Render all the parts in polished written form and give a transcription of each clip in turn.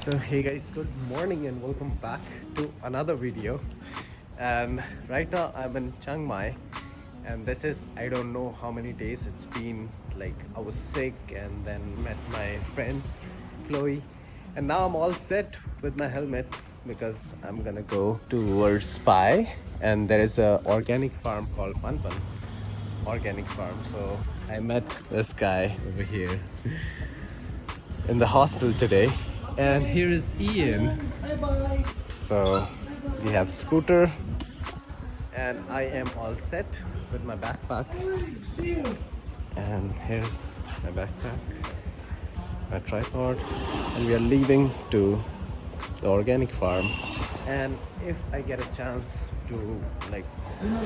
So hey guys, good morning and welcome back to another video. And right now I'm in Chiang Mai, and this is, I don't know how many days it's been. Like, I was sick and then met my friends Chloe, and now I'm all set with my helmet because I'm gonna go towards Spai, and there is a organic farm called Panpan Organic Farm. So I met this guy over here in the hostel today, and here is Ian. So we have scooter, and I am all set with my backpack. And here's my backpack, my tripod, and we are leaving to the organic farm. And if I get a chance to like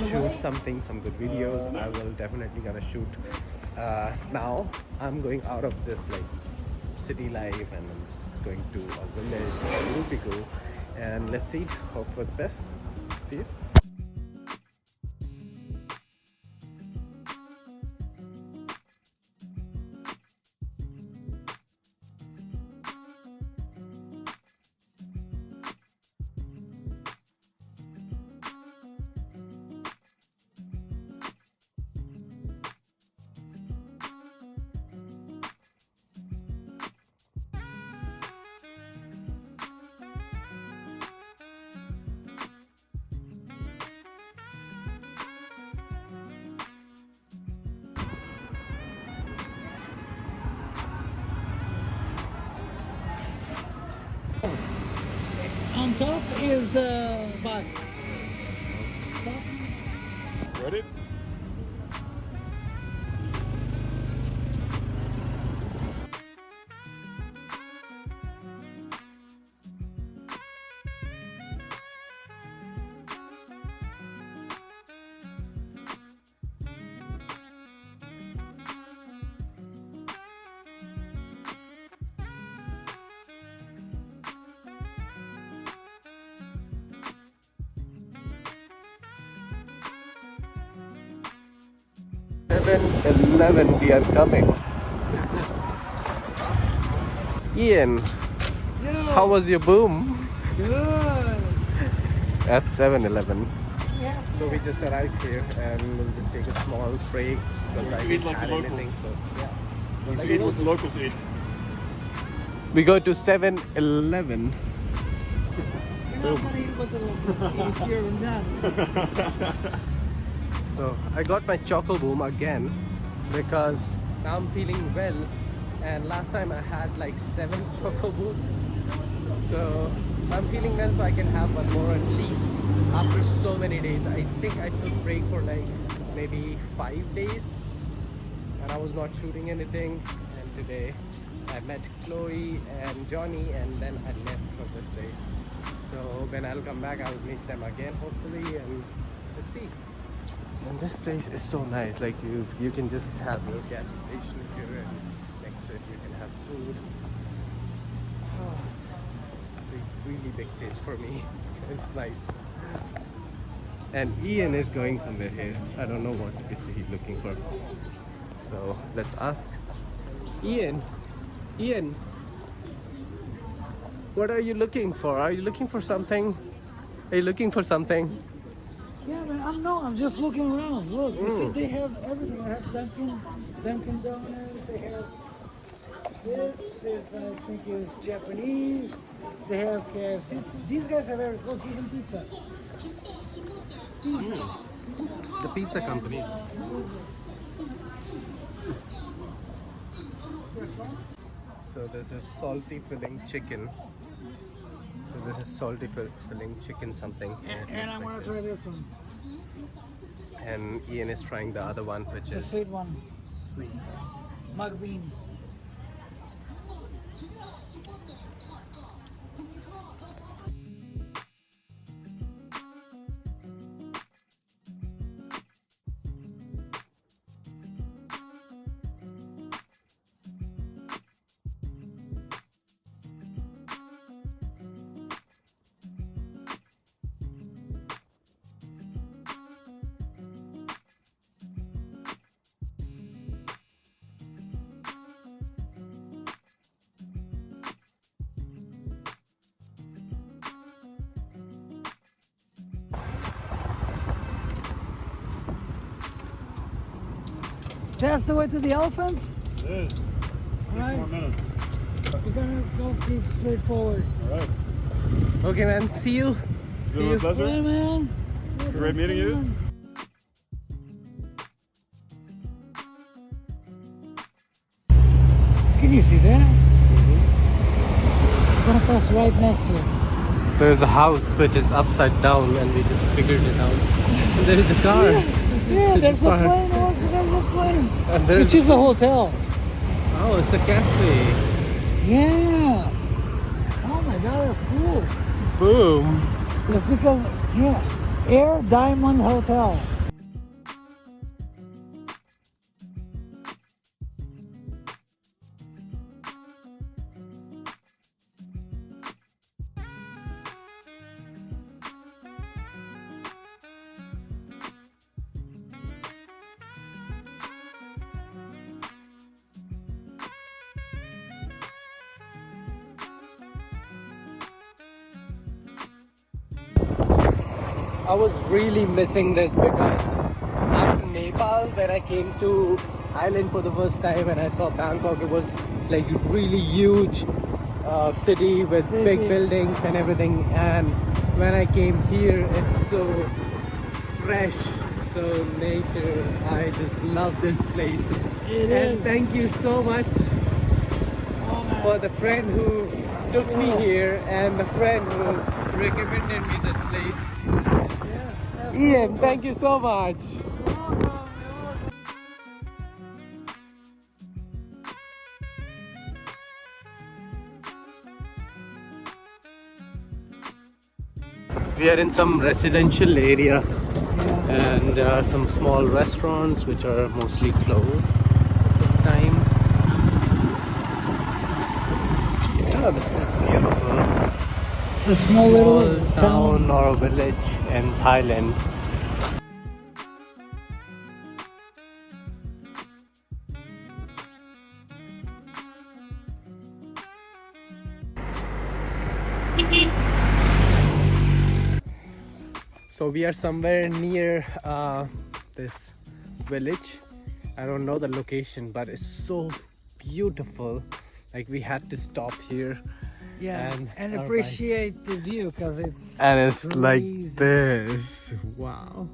shoot something, some good videos, I will definitely gonna shoot. Now I'm going out of this like city life, and I'm just going to a village. It will be cool, and let's see, hope for the best. See you. On top is the bus. Ready? 7-Eleven, we are coming. Ian, how was your boom Good. at 7-Eleven? So we just arrived here, and we'll just take a small break because I eat didn't like the had locals. anything. So yeah, Like eat what the locals eat. we go to 7-Eleven. You're not gonna eat what the locals eat. You're nuts. So I got my choco boom again because now I'm feeling well, and last time I had like 7 choco boom. So I'm feeling well, so I can have one more at least after so many days. I think I took break for like maybe 5 days, and I was not shooting anything. And today I met Chloe and Johnny, and then I left for this place. So when I'll come back, I'll meet them again hopefully, and let's see. And this place is so nice. Like you can just have your gas station here, and next to it you can have food. It's a really big change for me. It's nice. And Ian is going somewhere here. I don't know what is he looking for. So let's ask. Ian, Ian, what are you looking for? Are you looking for something? Are you looking for something? Yeah, man. I'm just looking around. Look, you see, they have everything. They have Dunkin' Donuts. They have this. This I think is Japanese. They have KFC. These guys have everything. Look, even pizza. The pizza company. So this is salty filling chicken. So this is salty filling chicken something. And I'm gonna try this one, And Ian is trying the other one, which the is sweet one, sweet. mug beans. That's the way to the elephants? It is. 6 Right. more minutes. We're gonna go keep straight forward. All right. Okay, man. See you. It's been a pleasure. Yeah, man. Great meeting you. Can you see that? It's gonna pass right next to it. There's a house which is upside down, and we just figured it out. And there is a car. Yeah, there's a Far. plane. Look, there's a plane. And there's Which is a hotel. oh, it's a cafe. Yeah. Oh my god, that's cool. Boom. It's because, yeah, Air Diamond Hotel. I was really missing this because after Nepal, when I came to Thailand for the first time and I saw Bangkok, it was like a really huge city with big buildings and everything. And when I came here, it's so fresh, so nature. I just love this place. It And is. thank you so much for the friend who took me here and the friend who recommended me this place. Ian, thank you so much. We are in some residential area and there are some small restaurants which are mostly closed at this time. Yeah, this is beautiful. It's a small little town or a village in Thailand. So we are somewhere near this village. I don't know the location, but it's so beautiful. Like we had to stop here. Yeah, and alright. appreciate the view because it's And it's crazy. like this. Wow.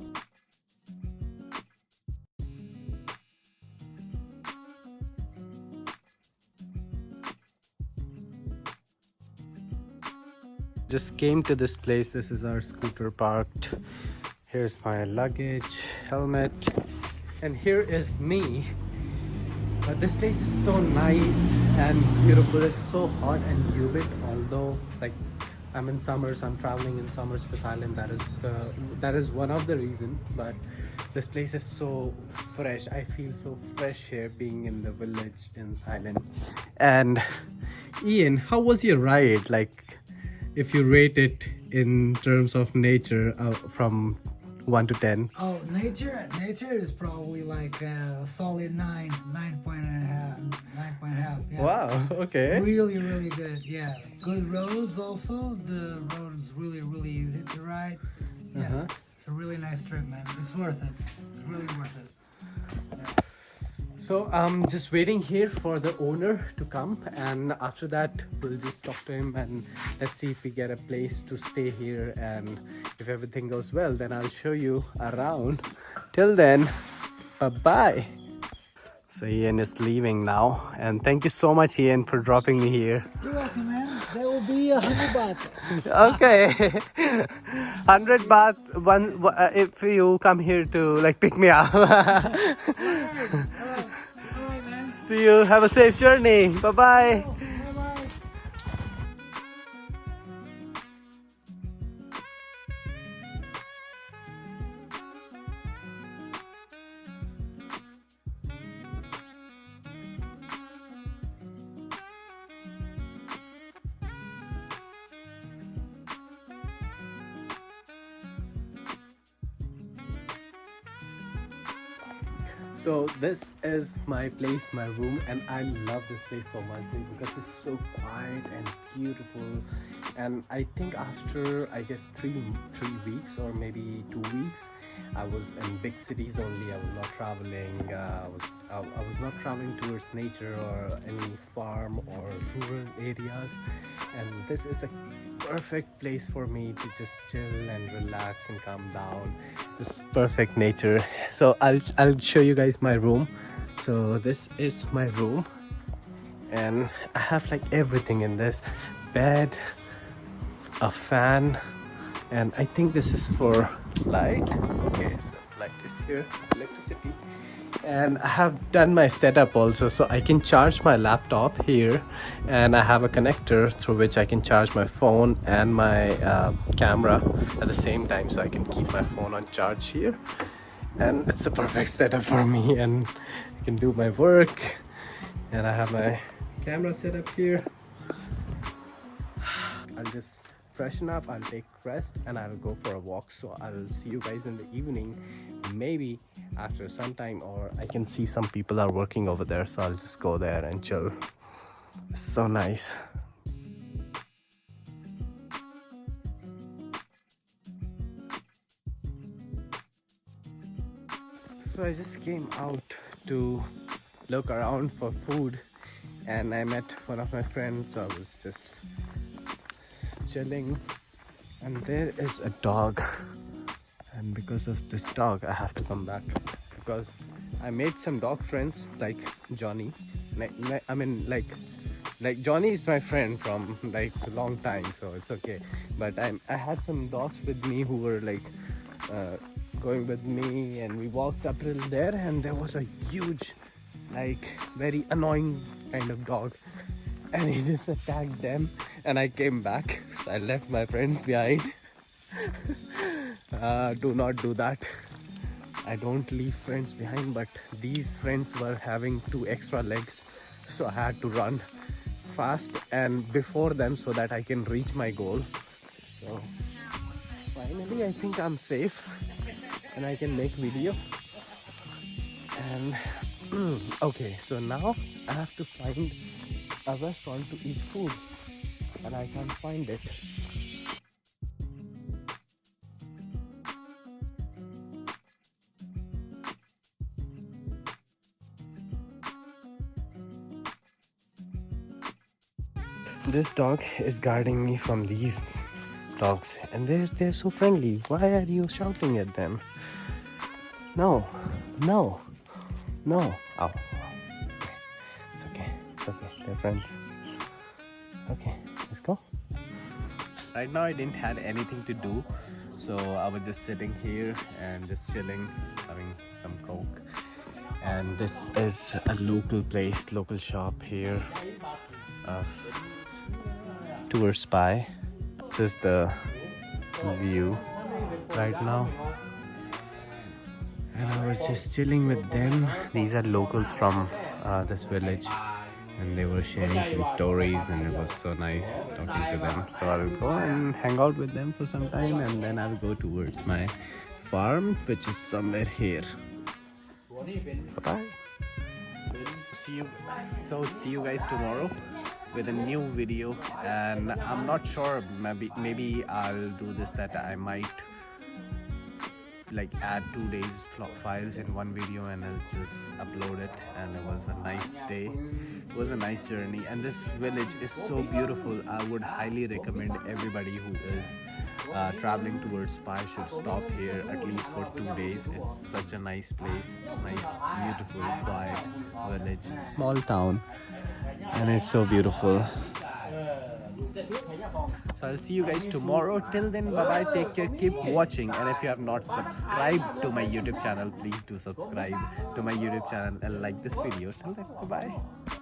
Just came to this place. This is our scooter parked. Here's my luggage, helmet, and here is me. But this place is so nice and beautiful. It's so hot and humid, although like I'm in summers, I'm traveling in summers to Thailand. That is one of the reasons. But this place is so fresh. I feel so fresh here being in the village in Thailand. And Ian, how was your ride? Like, if you rate it in terms of nature from 1 to 10. Oh, nature is probably like a solid 9.5. Yeah. Wow, okay. Really good. Yeah, good roads also. The road is really easy to ride. Yeah, it's a really nice trip, man. It's worth it. It's really worth it. So I'm just waiting here for the owner to come, and after that we'll just talk to him and let's see if we get a place to stay here, and if everything goes well then I'll show you around. Till then, bye-bye. So Ian is leaving now, and thank you so much, Ian, for dropping me here. You're welcome, man. That will be 100 baht. Okay. 100 baht if you come here to like pick me up. All right, man. See you. Have a safe journey. Bye-bye. Bye-bye. So this is my place, my room, and I love this place so much because it's so quiet and beautiful. And I think after, I guess, three weeks or maybe 2 weeks, I was in big cities only. I was not traveling. I was not traveling towards nature or any farm or rural areas. And this is a perfect place for me to just chill and relax and calm down. This perfect nature. So I'll show you guys my room. So this is my room, and I have like everything in this: bed, a fan, and I think this is for light. Okay, so light is here, electricity. And I have done my setup also, so I can charge my laptop here, and I have a connector through which I can charge my phone and my camera at the same time, so I can keep my phone on charge here. And it's a perfect setup for me, and I can do my work. And I have my camera set up here. I'll just freshen up, I'll take rest, and I'll go for a walk. So I'll see you guys in the evening, maybe after some time, or I can see some people are working over there, so I'll just go there and chill. It's so nice. So I just came out to look around for food, and I met one of my friends. So I was just chilling, and there is a dog, and because of this dog I have to come back, because I made some dog friends like Johnny. I mean, like Johnny is my friend from like a long time, so it's okay. But I had some dogs with me who were like going with me, and we walked up till there, and there was a huge, like very annoying kind of dog, and he just attacked them, and I came back. So I left my friends behind. Do not do that. I don't leave friends behind, but these friends were having 2 extra legs, so I had to run fast and before them so that I can reach my goal. So finally I think I'm safe and I can make video. And okay, so now I have to find a restaurant to eat food, and I can't find it. This dog is guarding me from these dogs, and they're so friendly. Why are you shouting at them? No. Oh, it's okay. They're friends. Okay, let's go. Right now I didn't have anything to do, so I was just sitting here and just chilling, having some coke. And this is a local place, local shop here of Tour Spy. This is the view right now. And I was just chilling with them. These are locals from this village, and they were sharing some stories, and it was so nice talking to them. So I'll go and hang out with them for some time, and then I'll go towards my farm, which is somewhere here. Bye-bye. See you guys tomorrow with a new video. And I'm not sure, maybe I'll do this, that I might like add 2 days files in one video, and I'll just upload it. And it was a nice day, it was a nice journey, and this village is so beautiful. I would highly recommend everybody who is traveling towards Spy should stop here at least for 2 days. It's such a nice place, nice, beautiful, quiet village, small town, and it's so beautiful. So I'll see you guys tomorrow. Till then, bye bye, take care, keep watching. And if you have not subscribed to my YouTube channel, please do subscribe to my YouTube channel and like this video. Till then, bye bye.